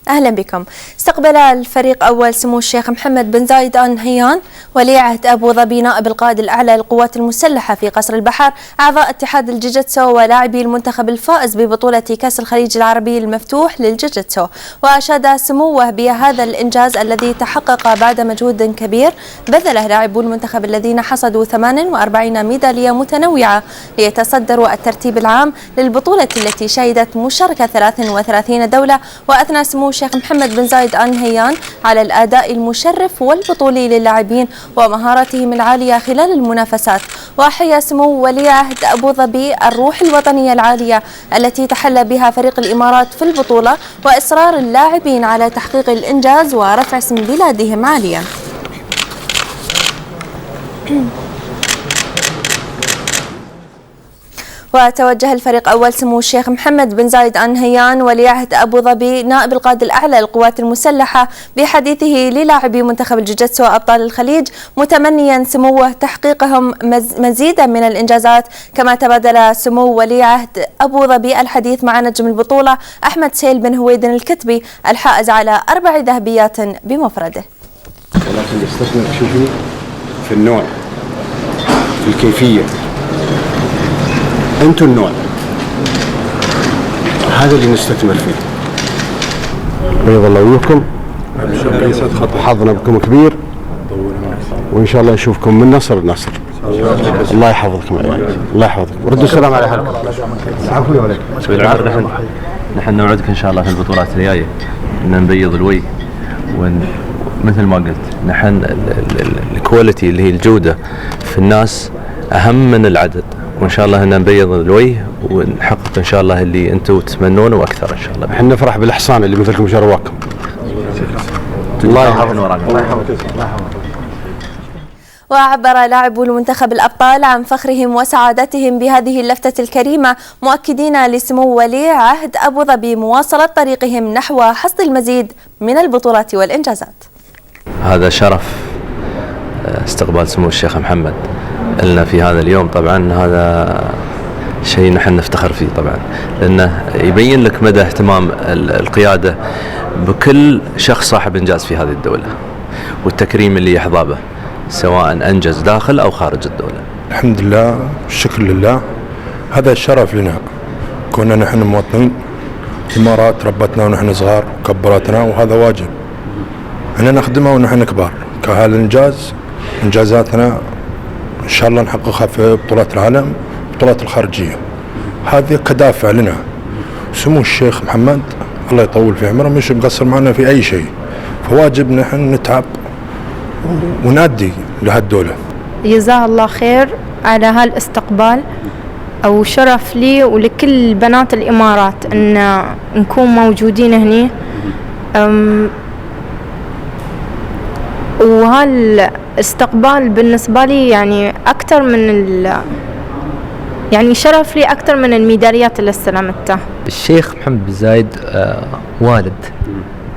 أهلا بكم. استقبل الفريق أول سمو الشيخ محمد بن زايد آل نهيان ولي عهد أبو ظبي نائب القائد الأعلى للقوات المسلحة في قصر البحر أعضاء اتحاد الجوجيتسو ولاعبي المنتخب الفائز ببطولة كأس الخليج العربي المفتوح للجوجيتسو، وأشاد سموه بهذا الإنجاز الذي تحقق بعد مجهود كبير بذله لاعبو المنتخب الذين حصدوا 48 ميدالية متنوعة ليتصدروا الترتيب العام للبطولة التي شهدت مشاركة 33 دولة. وأثنى سمو الشيخ محمد بن زايد آل نهيان على الأداء المشرف والبطولي للاعبين ومهاراتهم العالية خلال المنافسات، وحيا سمو ولي عهد أبو ظبي الروح الوطنية العالية التي تحلى بها فريق الإمارات في البطولة وإصرار اللاعبين على تحقيق الإنجاز ورفع اسم بلادهم عاليا. وتوجه الفريق أول سمو الشيخ محمد بن زايد آل نهيان ولي عهد أبو ظبي نائب القائد الأعلى للقوات المسلحة بحديثه للاعبي منتخب الجوجيتسو أبطال الخليج متمنيا سموه تحقيقهم مزيدا من الإنجازات. كما تبادل سمو ولي عهد أبو ظبي الحديث مع نجم البطولة أحمد سهيل بن هويد الكتبي الحائز على 4 ذهبيات بمفرده. ولكن نستثمر في النوع، في الكيفية، انتم النوع هذا اللي نستثمر فيه. بيض الله وجهكم، حظنا بكم كبير، وان شاء الله نشوفكم من نصر لنصر. الله يحفظكم الله يحفظكم، وردوا السلام على حالكم. عفوا عليكم. نحن نوعدك ان شاء الله في البطولات الجايه ان نبيض الوجه، ومثل ما قلت نحن الكواليتي اللي هي الجوده في الناس اهم من العدد، وان شاء الله ان نبيض الوجه ونحقق ان شاء الله اللي انتم تتمنونه واكثر ان شاء الله. احنا نفرح بالاحصان اللي مثلكم شرواكم. الله يحفظنا وراكم. الله يحفظك. وعبر لاعبو المنتخب الأبطال عن فخرهم وسعادتهم بهذه اللفتة الكريمة، مؤكدين لسمو ولي عهد أبو ظبي مواصلة طريقهم نحو حصد المزيد من البطولات والإنجازات. هذا شرف استقبال سمو الشيخ محمد لنا في هذا اليوم، طبعا هذا شيء نحن نفتخر فيه طبعا، لأنه يبين لك مدى اهتمام القيادة بكل شخص صاحب إنجاز في هذه الدولة، والتكريم اللي يحظى به سواء أنجز داخل أو خارج الدولة. الحمد لله والشكر لله، هذا الشرف لنا كنا نحن مواطنين. الإمارات ربتنا ونحن صغار وكبرتنا، وهذا واجب أن نخدمها ونحن كبار. كهذا الإنجاز إنجازاتنا إن شاء الله نحققها في بطولات العالم، بطولات الخارجية، هذه كدافع لنا. سمو الشيخ محمد الله يطول في عمره مش مقصر معنا في أي شيء، فواجب نحن نتعب ونأدي لهالدولة. جزاه الله خير على هالاستقبال، أو شرف لي ولكل بنات الإمارات أن نكون موجودين هني. وهالاستقبال بالنسبة لي يعني أكثر من يعني شرف لي أكثر من الميداليات اللي استلمتها. الشيخ محمد بن زايد والد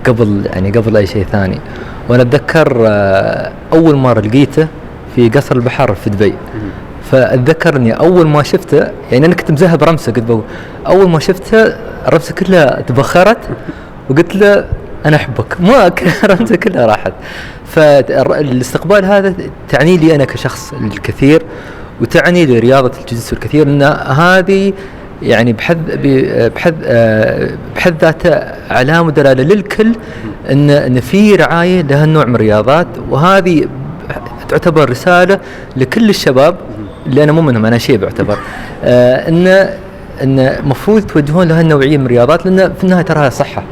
قبل أي شيء ثاني، وأنا أتذكر أول مرة لقيته في قصر البحر في دبي، فأتذكر إني أول ما شفته يعني أنا كنت مذهب رمسه، قلت أول ما شفته رمسه كلها تبخرت، وقلت له أنا أحبك، ما رمسه كلها راحت. فالاستقبال هذا تعني لي أنا كشخص الكثير، وتعني لي رياضة الجوجيتسو الكثير، أن هذه يعني بحد ذاته علامة دلالة للكل ان في رعاية لهالنوع من الرياضات، وهذه تعتبر رسالة لكل الشباب اللي انا مو منهم، انا شيء بعتبر ان مفروض توجهون لهالنوعية من الرياضات، لان في النهاية تراها صحة.